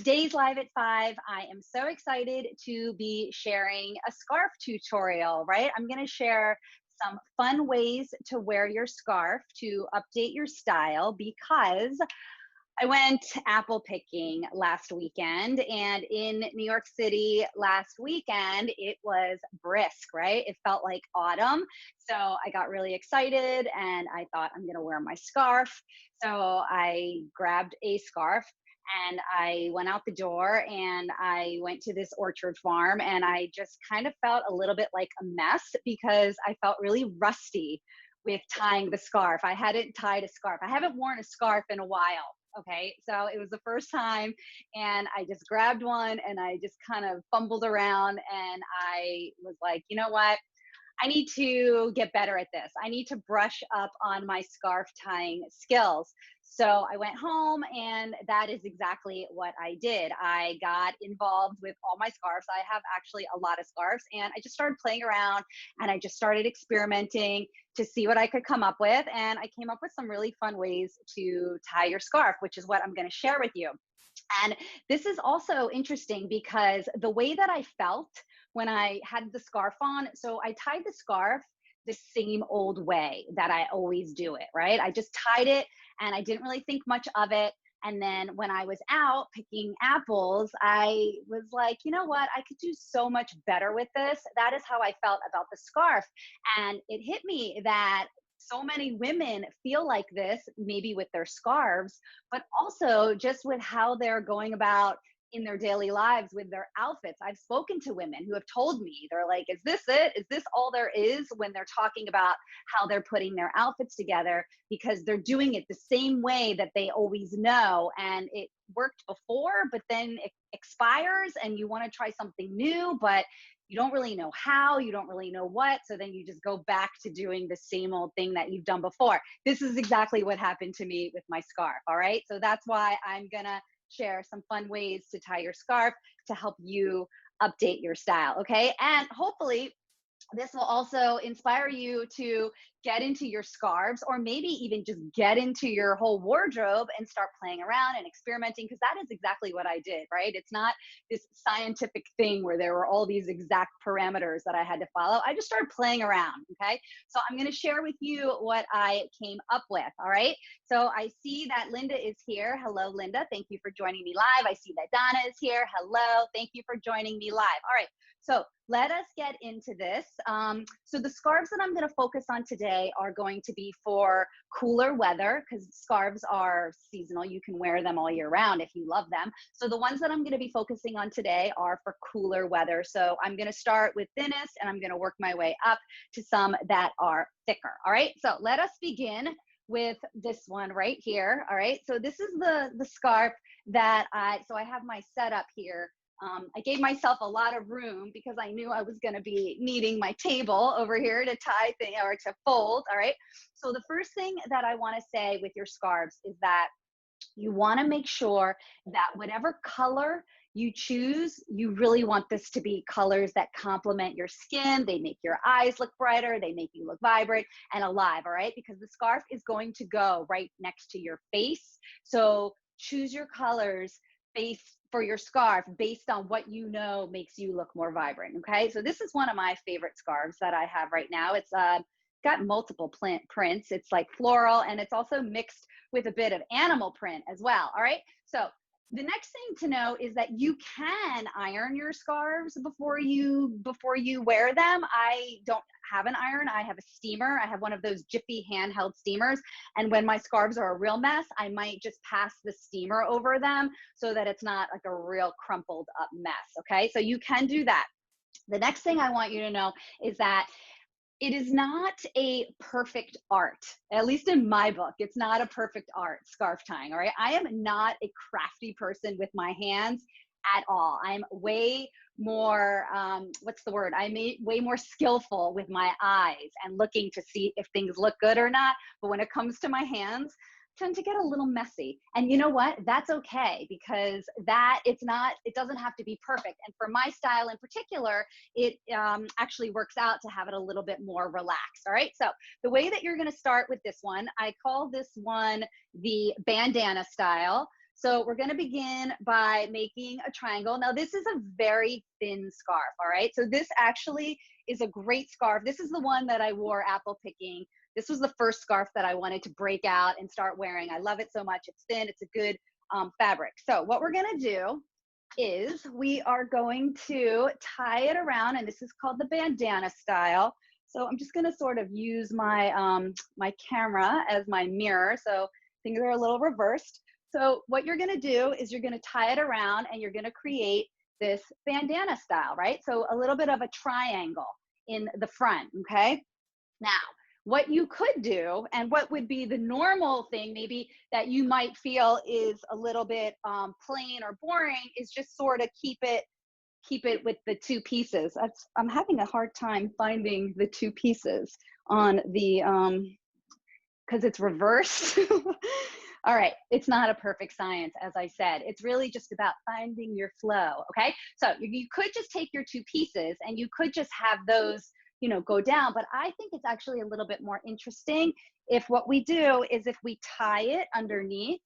Today's live at 5. I am so excited to be sharing a scarf tutorial, right? I'm going to share some fun ways to wear your scarf to update your style because I went apple picking last weekend, and in New York City last weekend, it was brisk, right? It felt like autumn. So I got really excited and I thought I'm going to wear my scarf. So I grabbed a scarf and I went out the door and I went to this orchard farm and I just kind of felt a little bit like a mess because I felt really rusty with tying the scarf. I hadn't tied a scarf. I haven't worn a scarf in a while. Okay. So it was the first time and I just grabbed one and I just kind of fumbled around and I was like, you know what? I need to get better at this. I need to brush up on my scarf tying skills. So I went home and that is exactly what I did. I got involved with all my scarves. I have actually a lot of scarves and I just started playing around and I just started experimenting to see what I could come up with. And I came up with some really fun ways to tie your scarf, which is what I'm going to share with you. And this is also interesting because the way that I felt when I had the scarf on, so I tied the scarf the same old way that I always do it, right? I just tied it and I didn't really think much of it. And then when I was out picking apples, I was like, you know what? I could do so much better with this. That is how I felt about the scarf. And it hit me that so many women feel like this, maybe with their scarves, but also just with how they're going about in their daily lives with their outfits. I've spoken to women who have told me, they're like, is this it? Is this all there is when they're talking about how they're putting their outfits together? Because they're doing it the same way that they always know. And it worked before, but then it expires and you want to try something new, but you don't really know how, you don't really know what. So then you just go back to doing the same old thing that you've done before. This is exactly what happened to me with my scarf. All right. So that's why I'm going to share some fun ways to tie your scarf to help you update your style. Okay. And hopefully this will also inspire you to get into your scarves or maybe even just get into your whole wardrobe and start playing around and experimenting, because that is exactly what I did, right? It's not this scientific thing where there were all these exact parameters that I had to follow. I just started playing around. Okay. So I'm going to share with you what I came up with. All right. So I see that Linda is here. Hello, Linda. Thank you for joining me live. I see that Donna is here. Hello. Thank you for joining me live. All right. So let us get into this. So the scarves that I'm going to focus on today are going to be for cooler weather, because scarves are seasonal. You can wear them all year round if you love them. So the ones that I'm going to be focusing on today are for cooler weather. So I'm going to start with thinnest and I'm going to work my way up to some that are thicker. All right. So let us begin with this one right here. All right. So this is the scarf that I have my setup here. I gave myself a lot of room because I knew I was going to be needing my table over here to tie thing or to fold. All right. So the first thing that I want to say with your scarves is that you want to make sure that whatever color you choose, you really want this to be colors that complement your skin. They make your eyes look brighter. They make you look vibrant and alive. All right. Because the scarf is going to go right next to your face. So choose your colors based for your scarf based on what you know makes you look more vibrant. Okay. So this is one of my favorite scarves that I have right now. It's got multiple prints. It's like floral and it's also mixed with a bit of animal print as well. All right. So the next thing to know is that you can iron your scarves before you wear them. I don't have an iron. I have a steamer. I have one of those Jiffy handheld steamers. And when my scarves are a real mess, I might just pass the steamer over them so that it's not like a real crumpled up mess. Okay. So you can do that. The next thing I want you to know is that it is not a perfect art, at least in my book. It's not a perfect art, scarf tying. All right. I am not a crafty person with my hands at all. I'm way more, what's the word? I'm way more skillful with my eyes and looking to see if things look good or not. But when it comes to my hands, tend to get a little messy. And you know what? That's okay, because it doesn't have to be perfect. And for my style in particular, it actually works out to have it a little bit more relaxed. All right. So the way that you're going to start with this one, I call this one the bandana style. So we're gonna begin by making a triangle. Now this is a very thin scarf, all right? So this actually is a great scarf. This is the one that I wore apple picking. This was the first scarf that I wanted to break out and start wearing. I love it so much. It's thin, it's a good fabric. So what we're gonna do is we are going to tie it around, and this is called the bandana style. So I'm just gonna sort of use my, my camera as my mirror. So things are a little reversed. So what you're gonna do is you're gonna tie it around and you're gonna create this bandana style, right? So a little bit of a triangle in the front, okay? Now, what you could do, and what would be the normal thing maybe that you might feel is a little bit plain or boring, is just sort of keep it with the two pieces. I'm having a hard time finding the two pieces on the, because it's reversed. All right, it's not a perfect science, as I said. It's really just about finding your flow, okay? So you could just take your two pieces and you could just have those, you know, go down, but I think it's actually a little bit more interesting if what we do is if we tie it underneath,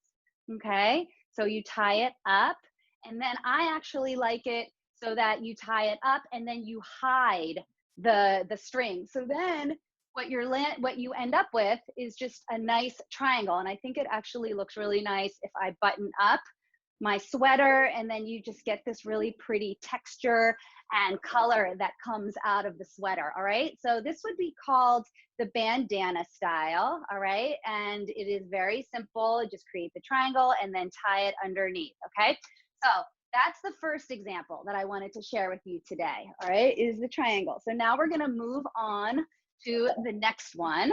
okay? So you tie it up, and then I actually like it so that you tie it up and then you hide the string. So then what you end up with is just a nice triangle. And I think it actually looks really nice if I button up my sweater, and then you just get this really pretty texture and color that comes out of the sweater. All right, so this would be called the bandana style. All right, and it is very simple. Just create the triangle and then tie it underneath. Okay, so that's the first example that I wanted to share with you today. All right, is the triangle. So now we're going to move on to the next one.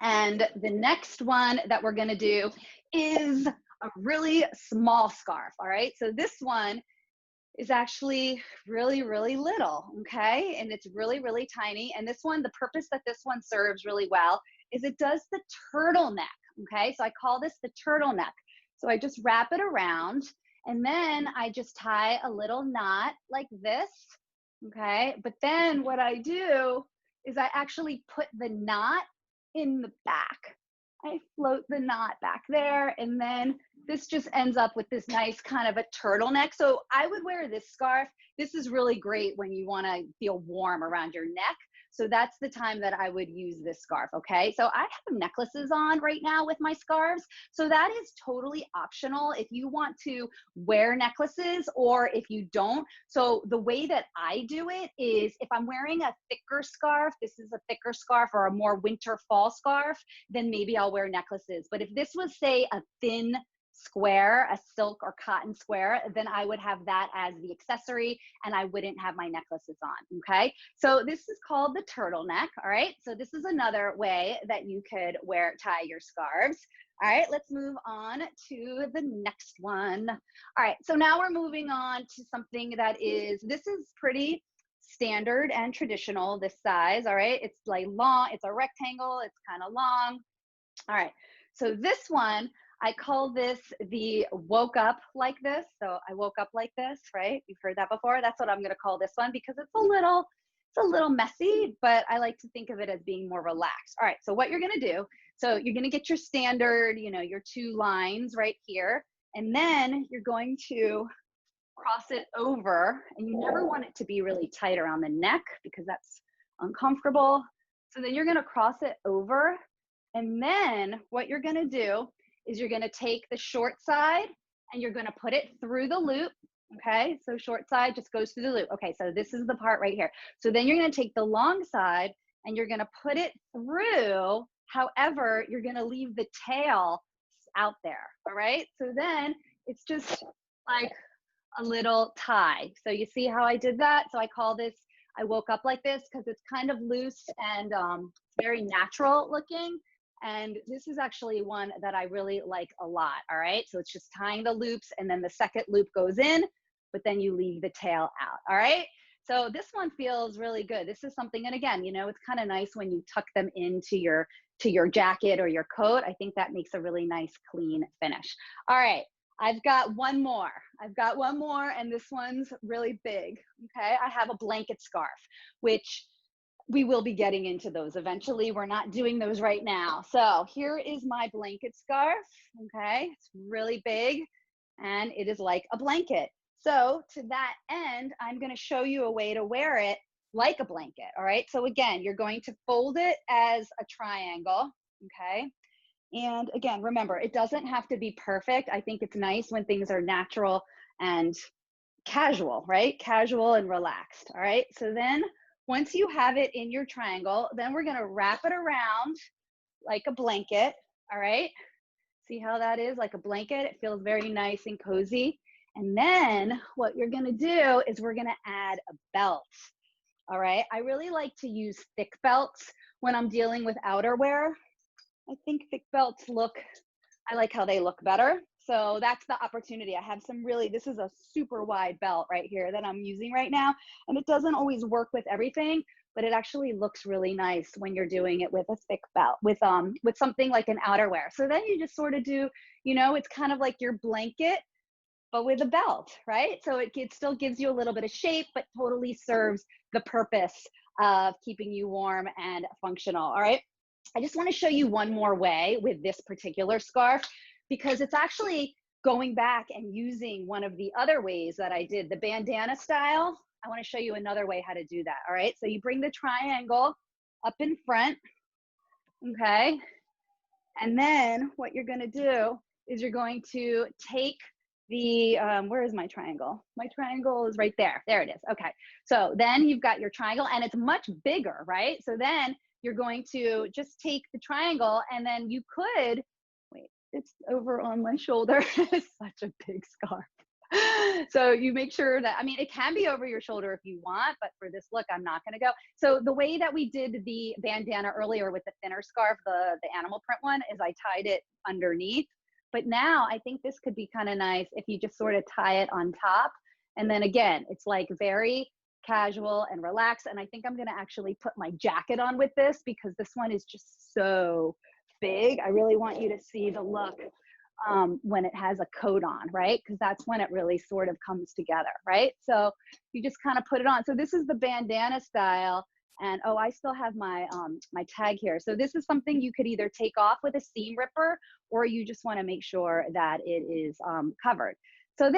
And the next one that we're going to do is a really small scarf. All right, so this one is actually really, really little, okay? And it's really, really tiny. And this one, the purpose that this one serves really well is it does the turtleneck, okay? So I call this the turtleneck. So I just wrap it around, and then I just tie a little knot like this, okay? But then what I do is I actually put the knot in the back. I float the knot back there, and then this just ends up with this nice kind of a turtleneck. So I would wear this scarf. This is really great when you want to feel warm around your neck. So that's the time that I would use this scarf, okay? So I have necklaces on right now with my scarves. So that is totally optional if you want to wear necklaces or if you don't. So the way that I do it is if I'm wearing a thicker scarf, this is a thicker scarf or a more winter fall scarf, then maybe I'll wear necklaces. But if this was, say, a thin square, a silk or cotton square, then I would have that as the accessory and I wouldn't have my necklaces on, okay? So this is called the turtleneck, all right? So this is another way that you could tie your scarves. All right, let's move on to the next one. All right, so now we're moving on to something that this is pretty standard and traditional, this size, all right? It's like long, it's a rectangle, it's kind of long. All right, so this one, I call this the woke up like this. So I woke up like this, right? You've heard that before. That's what I'm going to call this one because it's a little messy, but I like to think of it as being more relaxed. All right. So what you're going to do, so you're going to get your standard, you know, your two lines right here, and then you're going to cross it over, and you never want it to be really tight around the neck because that's uncomfortable. So then you're going to cross it over, and then what you're going to do is you're going to take the short side and you're going to put it through the loop. Okay, so short side just goes through the loop. Okay, so this is the part right here. So then you're going to take the long side and you're going to put it through. However, you're going to leave the tail out there. All right, so then it's just like a little tie. So you see how I did that? So I call this, I woke up like this because it's kind of loose and very natural looking. And this is actually one that I really like a lot, all right? So it's just tying the loops and then the second loop goes in, but then you leave the tail out, all right? So this one feels really good. This is something, and again, you know, it's kind of nice when you tuck them into your jacket or your coat. I think that makes a really nice clean finish. All right, I've got one more. And this one's really big, okay? I have a blanket scarf, which We will be getting into those eventually. We're not doing those right now. So here is my blanket scarf. Okay, it's really big and it is like a blanket. So to that end, I'm going to show you a way to wear it like a blanket. All right. So again, you're going to fold it as a triangle. Okay. And again, remember, it doesn't have to be perfect. I think it's nice when things are natural and casual, right? Casual and relaxed. All right. So then once you have it in your triangle, then we're going to wrap it around like a blanket. All right. See how that is like a blanket? It feels very nice and cozy. And then what you're going to do is we're going to add a belt. All right. I really like to use thick belts when I'm dealing with outerwear. I think thick belts I like how they look better. So that's the opportunity. I have some really, this is a super wide belt right here that I'm using right now. And it doesn't always work with everything, but it actually looks really nice when you're doing it with a thick belt, with something like an outerwear. So then you just sort of do, it's kind of like your blanket, but with a belt, right? So it still gives you a little bit of shape, but totally serves the purpose of keeping you warm and functional. All right. I just want to show you one more way with this particular scarf, because it's actually going back and using one of the other ways that I did the bandana style. I want to show you another way how to do that. All right. So you bring the triangle up in front. Okay. And then what you're going to do is you're going to take the, where is my triangle? My triangle is right there. There it is. Okay. So then you've got your triangle and it's much bigger, right? So then you're going to just take the triangle and then you could, wait, it's over on my shoulder. It's such a big scarf. So you make sure that, I mean, it can be over your shoulder if you want, but for this look, I'm not going to go. So the way that we did the bandana earlier with the thinner scarf, the animal print one, is I tied it underneath. But now I think this could be kind of nice if you just sort of tie it on top. And then again, it's like very casual and relaxed. And I think I'm going to actually put my jacket on with this because this one is just so big. I really want you to see the look when it has a coat on, right? Because that's when it really sort of comes together, right? So you just kind of put it on. So this is the bandana style. And oh, I still have my my tag here. So this is something you could either take off with a seam ripper, or you just want to make sure that it is covered. So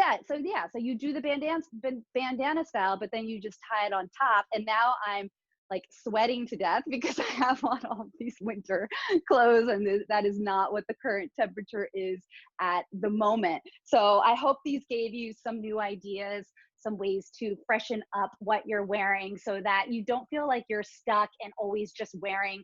you do the bandana style, but then you just tie it on top. And now I'm like sweating to death because I have on all these winter clothes, and that is not what the current temperature is at the moment. So I hope these gave you some new ideas, some ways to freshen up what you're wearing so that you don't feel like you're stuck and always just wearing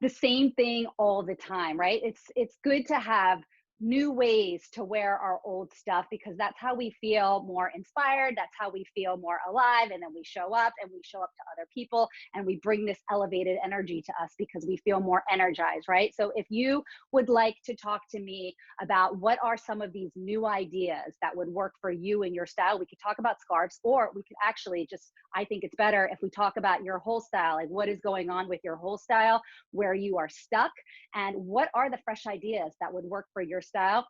the same thing all the time, right? It's good to have new ways to wear our old stuff because that's how we feel more inspired. That's how we feel more alive. And then we show up to other people and we bring this elevated energy to us because we feel more energized, right? So if you would like to talk to me about what are some of these new ideas that would work for you and your style, we could talk about scarves, or we could actually just, I think it's better if we talk about your whole style, like what is going on with your whole style, where you are stuck, and what are the fresh ideas that would work for your style.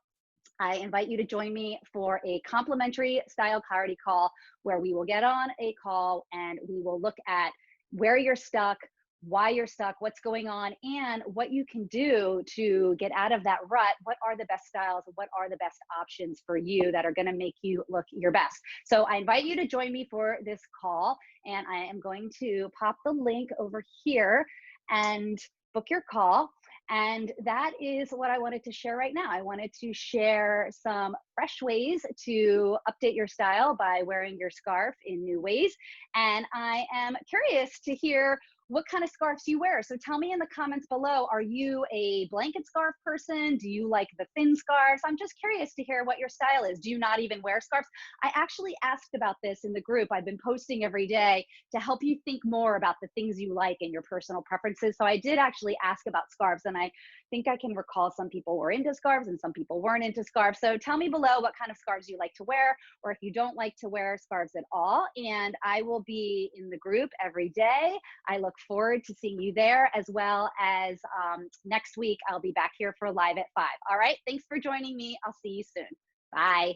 I invite you to join me for a complimentary style clarity call where we will get on a call and we will look at where you're stuck, why you're stuck, what's going on, and what you can do to get out of that rut. What are the best styles? What are the best options for you that are going to make you look your best? So I invite you to join me for this call, and I am going to pop the link over here and book your call. And that is what I wanted to share right now. I wanted to share some fresh ways to update your style by wearing your scarf in new ways. And I am curious to hear what kind of scarves you wear. So tell me in the comments below, are you a blanket scarf person? Do you like the thin scarves? I'm just curious to hear what your style is. Do you not even wear scarves? I actually asked about this in the group. I've been posting every day to help you think more about the things you like and your personal preferences. So I did actually ask about scarves, and I think I can recall some people were into scarves and some people weren't into scarves. So tell me below what kind of scarves you like to wear, or if you don't like to wear scarves at all. And I will be in the group every day. I look forward to seeing you there, as well as next week, I'll be back here for Live at 5. All right. Thanks for joining me. I'll see you soon. Bye.